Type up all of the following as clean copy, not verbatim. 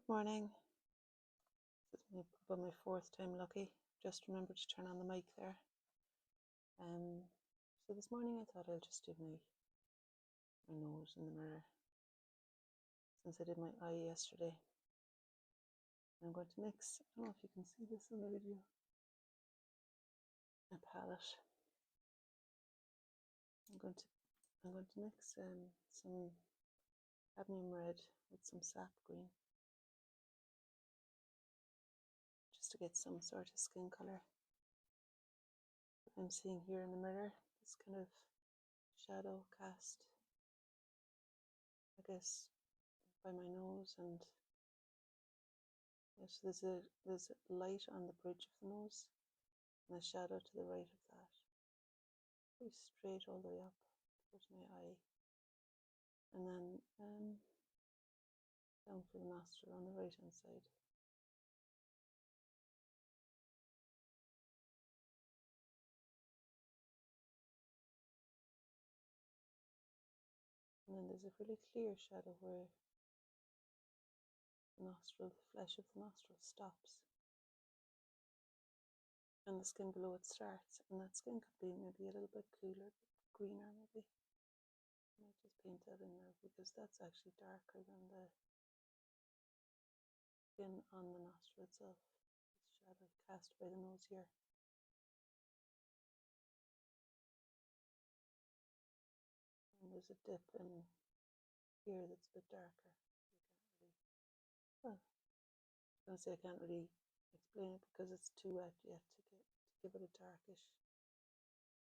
Good morning. This is about my fourth time lucky. Just remembered to turn on the mic there. So this morning I thought I'll just do my nose in the mirror, since I did my eye yesterday. I'm going to mix, I don't know if you can see this in the video, a palette. I'm going to mix some cadmium red with some sap green, just to get some sort of skin colour. I'm seeing here in the mirror this kind of shadow cast, I guess, by my nose, and yes, there's a light on the bridge of the nose and a shadow to the right of that. Pretty straight all the way up towards my eye, and then down for the nostril on the right hand side. And then there's a really clear shadow where the nostril, the flesh of the nostril stops, and the skin below it starts, and that skin could be maybe a little bit cooler, greener maybe. I might just paint that in there because that's actually darker than the skin on the nostril itself. This shadow cast by the nose here. And there's a dip in here that's a bit darker. Well, I was going to say I can't really explain it because it's too wet yet to give it a darkish.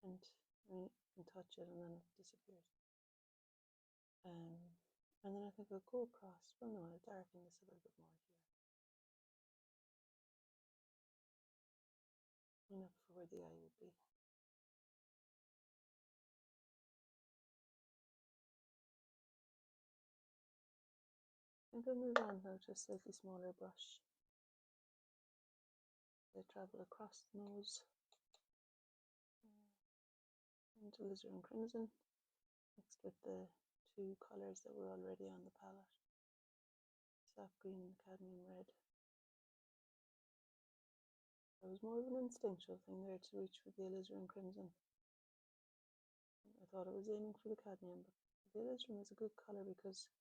And I mean, you can touch it and then it disappears. And then I think I'll go across. Well, no, I'll darken this a little bit more here. Enough for where the eye would be. I think I'll move on now to a slightly smaller brush. I travel across the nose into alizarin crimson, mixed with the two colours that were already on the palette, sap green and cadmium red. It was more of an instinctual thing there to reach for the alizarin crimson. I thought I was aiming for the cadmium, but the alizarin is a good colour because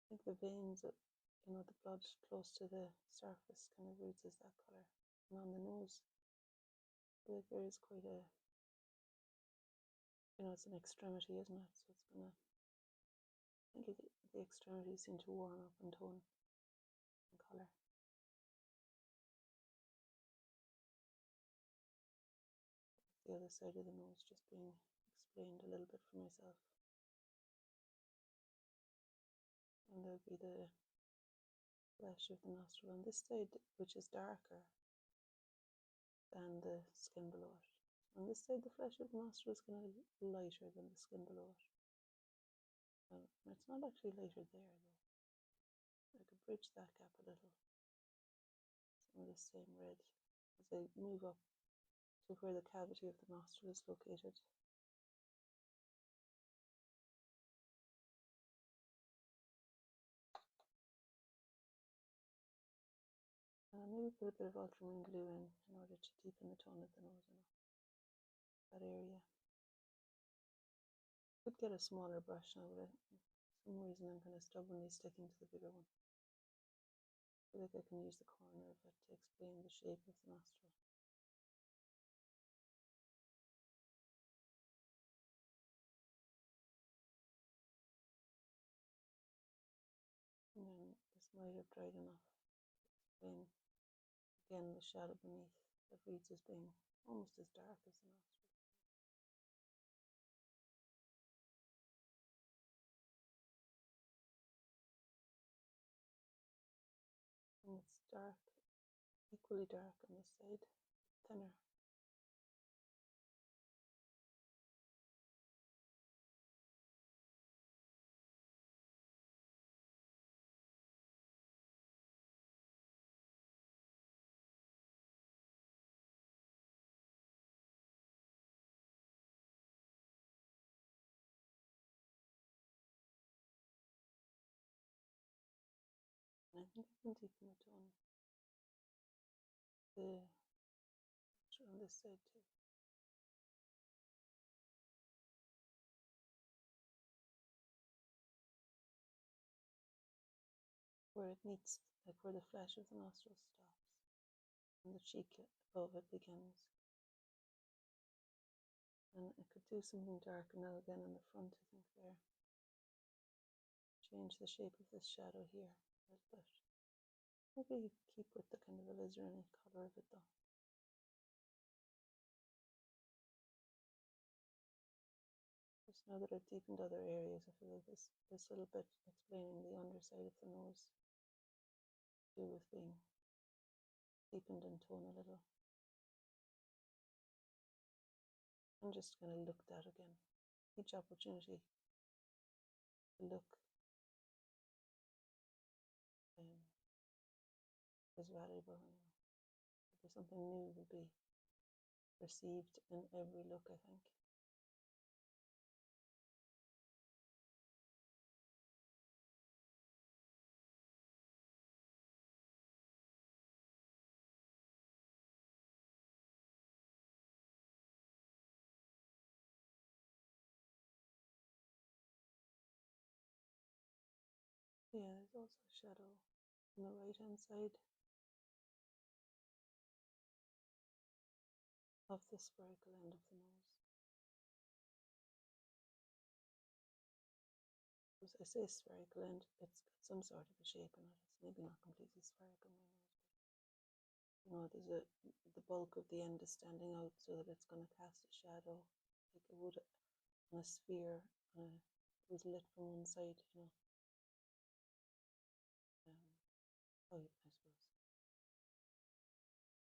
I think the veins, the blood close to the surface kind of roots is that colour. And on the nose, I feel like there is quite a, it's an extremity, isn't it? So it's gonna, I think the extremities seem to warm up and tone in colour. The other side of the nose just being explained a little bit for myself. And there'll be the flesh of the nostril on this side, which is darker than the skin below it. On this side, the flesh of the nostril is going to be lighter than the skin below it. It's not actually lighter there, though. I could bridge that gap a little. Some of the same red as I move up to where the cavity of the nostril is located. Maybe put a bit of ultramarine blue in order to deepen the tone of the nose enough. That area. Could get a smaller brush now, but for some reason I'm kind of stubbornly sticking to the bigger one. I feel like I can use the corner of it to explain the shape of the nostril. And then this might have dried enough to explain again the shadow beneath that reads as being almost as dark as the nostril. And it's dark, equally dark on this side, thinner. I think I can deepen the tone on this side too. Where it meets, like where the flesh of the nostril stops and the cheek above it begins. And I could do something darker now again in the front, I think there. Change the shape of this shadow here a little bit. Maybe keep with the kind of alizarin colour of it though. Just now that I've deepened other areas, I feel like this little bit explaining the underside of the nose to do with being deepened in tone a little. I'm just going to look that again. Each opportunity to look is valuable. There's something new will be perceived in every look, I think. Yeah, there's also a shadow on the right hand side of the spherical end of the nose. As I say spherical end, it's got some sort of a shape in it. It's maybe not completely spherical, my nose, but there's the bulk of the end is standing out so that it's going to cast a shadow like it would on a sphere it was lit from one side, oh, I suppose,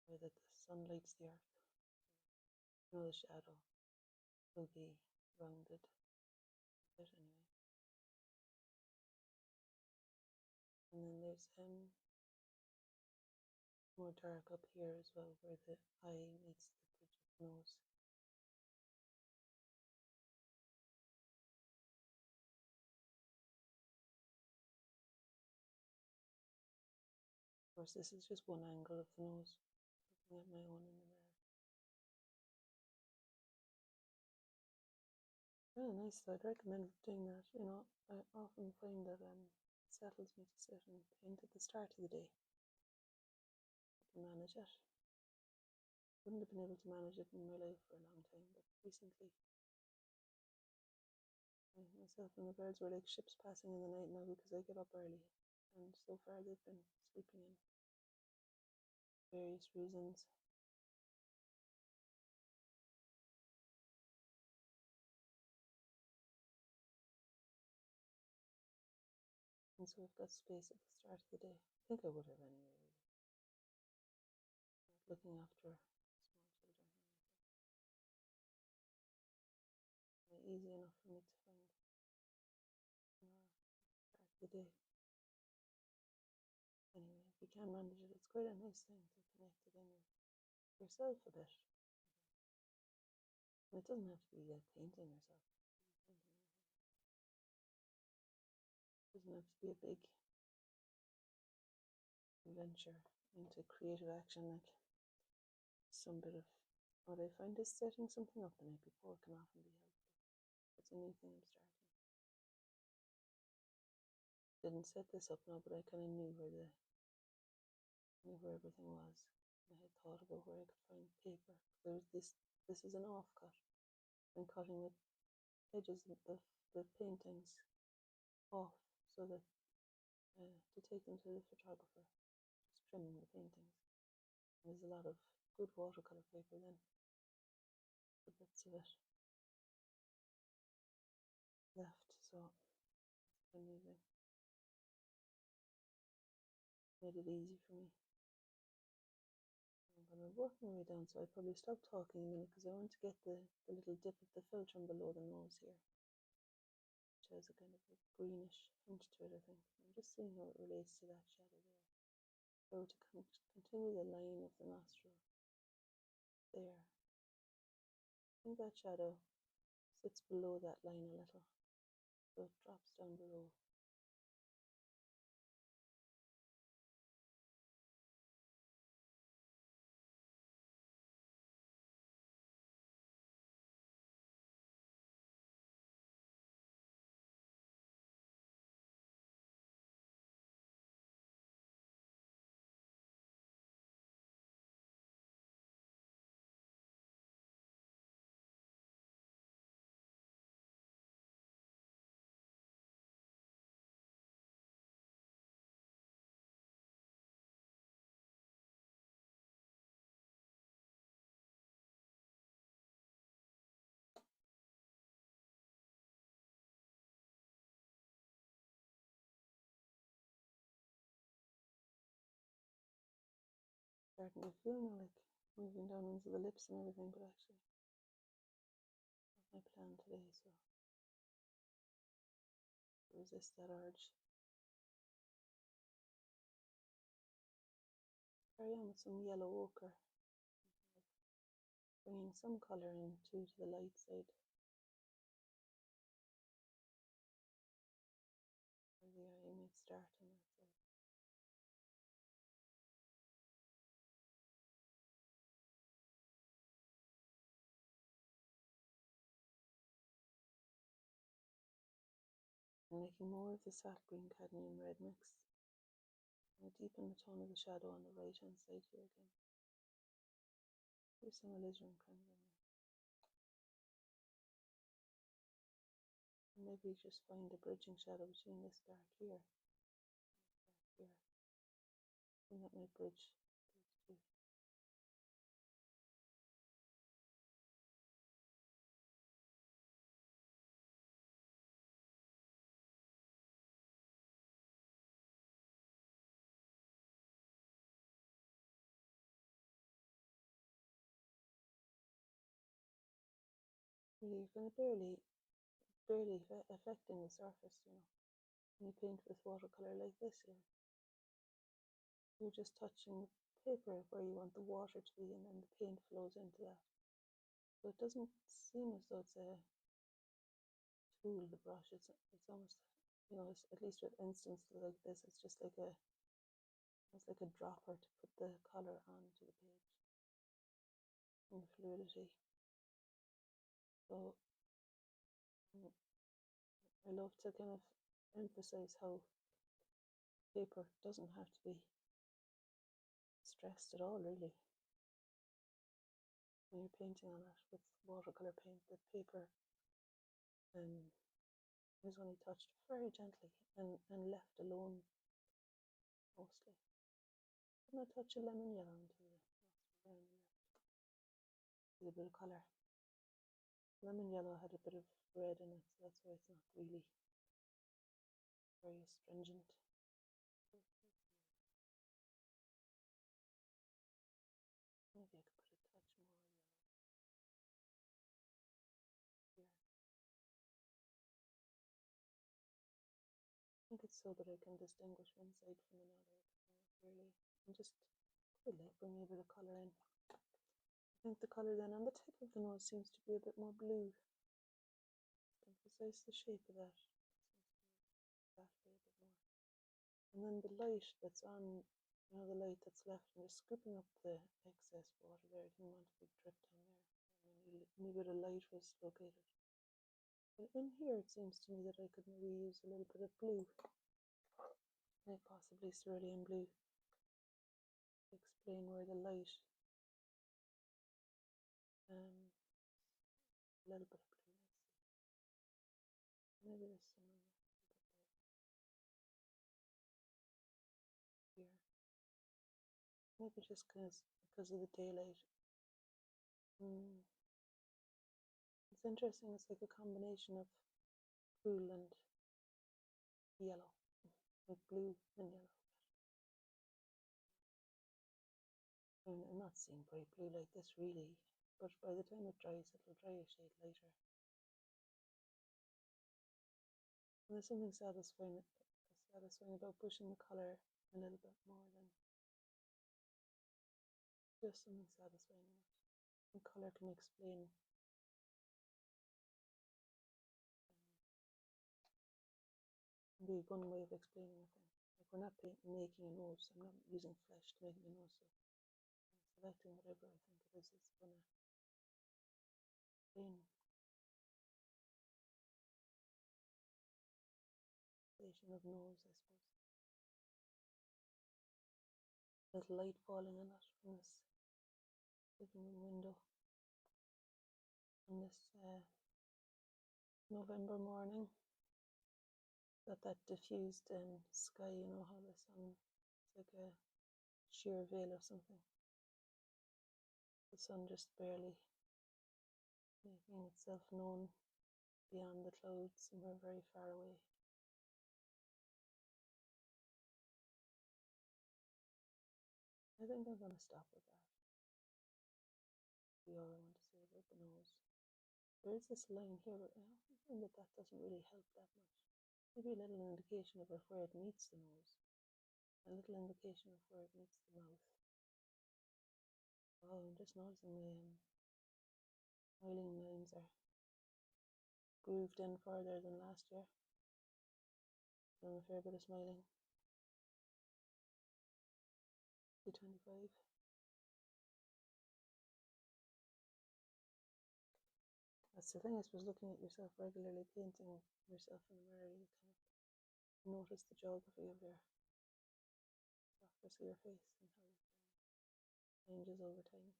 where that the sun lights the earth. The shadow will be rounded a bit anyway. And then there's more dark up here as well, where the eye meets the bridge of the nose. Of course, this is just one angle of the nose, looking at my own in the mirror. Really nice, so I'd recommend doing that. I often find that it settles me to sit and paint at the start of the day. I can manage it. Wouldn't have been able to manage it in my life for a long time, but recently myself and the birds were like ships passing in the night now because I get up early, and so far they've been sleeping in various reasons. And so I've got space at the start of the day. I think I would have anyway, really. Not looking after small children. Easy enough for me to find start of the day. Anyway, if you can manage it, it's quite a nice thing to connect it in yourself a bit. And it doesn't have to be painting yourself. It doesn't have to be a big venture into creative action, like some bit of what I find is setting something up the night before can often be helpful. It's a new thing I'm starting. Didn't set this up now, but I kind of knew where everything was. I had thought about where I could find paper. There's this is an offcut. I'm cutting the edges of the paintings off so that to take them to the photographer, just trimming the paintings. And there's a lot of good watercolor paper then, the bits of it left, so it's amazing. Made it easy for me. I'm going to work my way down, so I probably stop talking a minute because I want to get the little dip of the filtrum below the nose here, which has a kind of a greenish hint to it, I think. I'm just seeing how it relates to that shadow there. So to continue the line of the nostril there, I think that shadow sits below that line a little, so it drops down below. starting to feel now like moving down into the lips and everything, but actually that's my plan today, so resist that urge. Carry on with some yellow ochre, bringing some colour in too to the light side, where the eye might start on that side. And making more of the salt green cadmium red mix. And deepen the tone of the shadow on the right hand side here again. Here's some alizarin crimson. And maybe just find a bridging shadow between this dark here and this dark here. And that might bridge those two. Really, you're going to barely affecting the surface, you know. When you paint with watercolour like this here, you're just touching the paper where you want the water to be, and then the paint flows into that. So it doesn't seem as though it's a tool, the brush. It's almost, you know, it's, at least with instance like this, it's just like it's like a dropper to put the colour onto the page and the fluidity. So I love to kind of emphasize how paper doesn't have to be stressed at all, really. When you're painting on it with watercolour paint, the paper is only touched very gently and left alone mostly. I'm going to touch a lemon yellow into the nostril on the left. With a bit of colour. Lemon yellow had a bit of red in it, so that's why it's not really very astringent. Maybe I could put a touch more yellow here. I think it's so that I can distinguish one side from another a bit more clearly. And just quickly bring a bit of colour in. I think the colour then on the tip of the nose seems to be a bit more blue. Emphasize the shape of that. That way a bit more. And then the light that's on, you know, the light that's left, and just scooping up the excess water there. I didn't want a big drip down there. And a new bit of light was located. But in here it seems to me that I could maybe use a little bit of blue, like possibly cerulean blue, to explain where the light, a little bit of blue, let's see. Maybe there's some in there. Here. Maybe just because of the daylight. It's interesting, it's like a combination of cool and yellow, like blue and yellow. I'm not seeing bright blue like this really, but by the time it dries, it'll dry a shade later. And there's something satisfying about pushing the colour a little bit more than just something satisfying in it. And colour can explain be one way of explaining a thing. Like we're not making a nose, I'm not using flesh to make the nose, so I'm selecting whatever I think it is going to explain of nose, I suppose. There's light falling on it from this living room window on this November morning. Got that diffused sky, you know how the sun, it's like a sheer veil of something. The sun just barely making itself known beyond the clouds, somewhere very far away. I think I'm going to stop with that. Be all I want to say about the nose. There is this line here, but I often find that that doesn't really help that much. Maybe a little indication of where it meets the nose, a little indication of where it meets the mouth. Oh, I'm just noticing my smiling lines are grooved in further than last year. Done a fair bit of smiling. 225. That's the thing, I suppose, looking at yourself regularly, painting yourself in the mirror, you kind of notice the geography of your surface of your face and how it changes over time.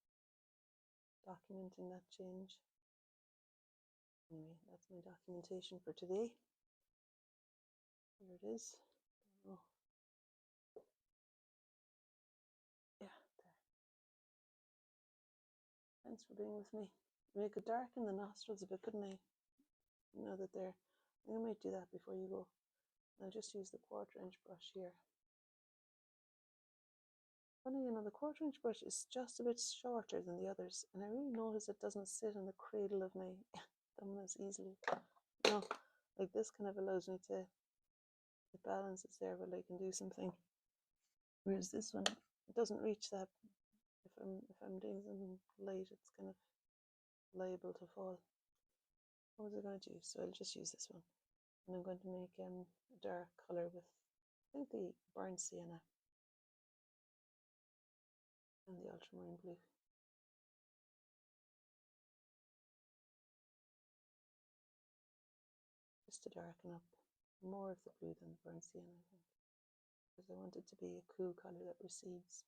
Documenting that change. Anyway, that's my documentation for today. Here it is. Oh. Yeah, there. Thanks for being with me. I could darken the nostrils a bit, couldn't I? Now that they're, I think I might do that before you go. I'll just use the 1/4 inch brush here. Funny, you know, the 1/4 inch brush is just a bit shorter than the others, and I really notice it doesn't sit in the cradle of my thumb as easily. You know, like this kind of allows me to, it balances there, but I can do something. Whereas this one, it doesn't reach that. If I'm doing something light, it's kind of liable to fall. What was I going to do? So I'll just use this one, and I'm going to make a dark color with, I think, the burnt sienna and the ultramarine blue. Just to darken up more of the blue than the burnt sienna, I think, because I want it to be a cool color that recedes.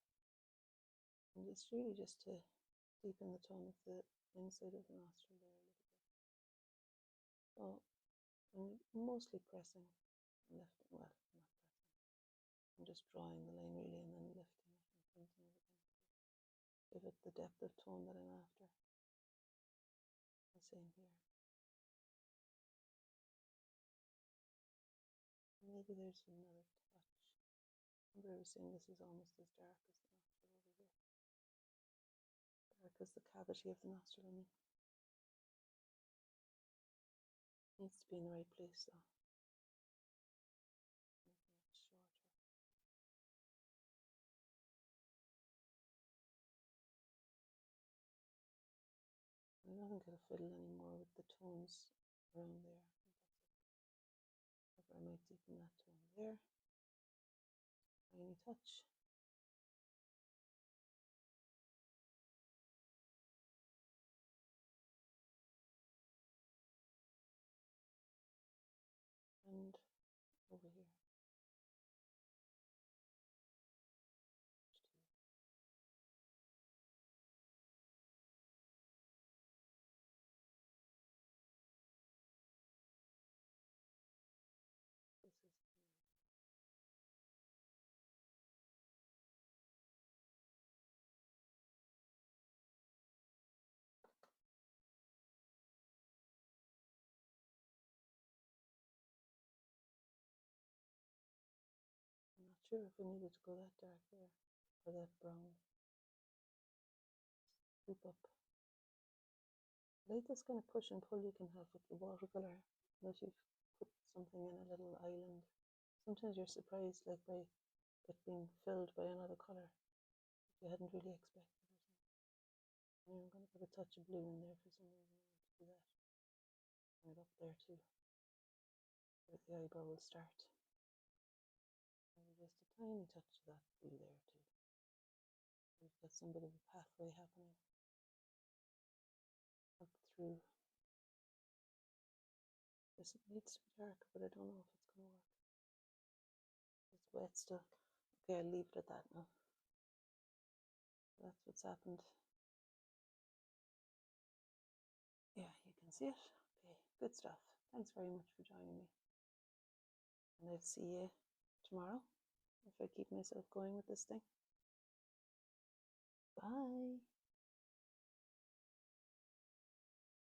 And it's really just to deepen the tone of the inside of the nostril there a little bit. So I'm mostly pressing and lifting, well, not pressing. I'm just drawing the line really and then lifting it and painting it again. Give it the depth of tone that I'm after. The same here. Maybe there's another touch. Remember I was saying this is almost as dark as the nostril over here. Dark as the cavity of the nostril, I mean. Needs to be in the right place though. Making it shorter. I'm not going to fiddle anymore with the tones around there. I might deepen that tone there. Tiny touch. And over here. This is, I'm not sure if we needed to go that dark there or that brown. Swoop up. I like this kind of push and pull you can have with the watercolor. If you've put something in a little island, sometimes you're surprised, like by it being filled by another color that you hadn't really expected. I'm going to put a touch of blue in there for some reason. I want to do that. Bring it up there too, where the eyebrow will start. Maybe just a tiny touch of that blue there too. We've got some bit of a pathway happening up through. This needs to be dark, but I don't know if it's going to work. It's wet still. Okay, I'll leave it at that now. That's what's happened. Yeah, you can see it. Okay, good stuff. Thanks very much for joining me. And I'll see you tomorrow if I keep myself going with this thing. Bye.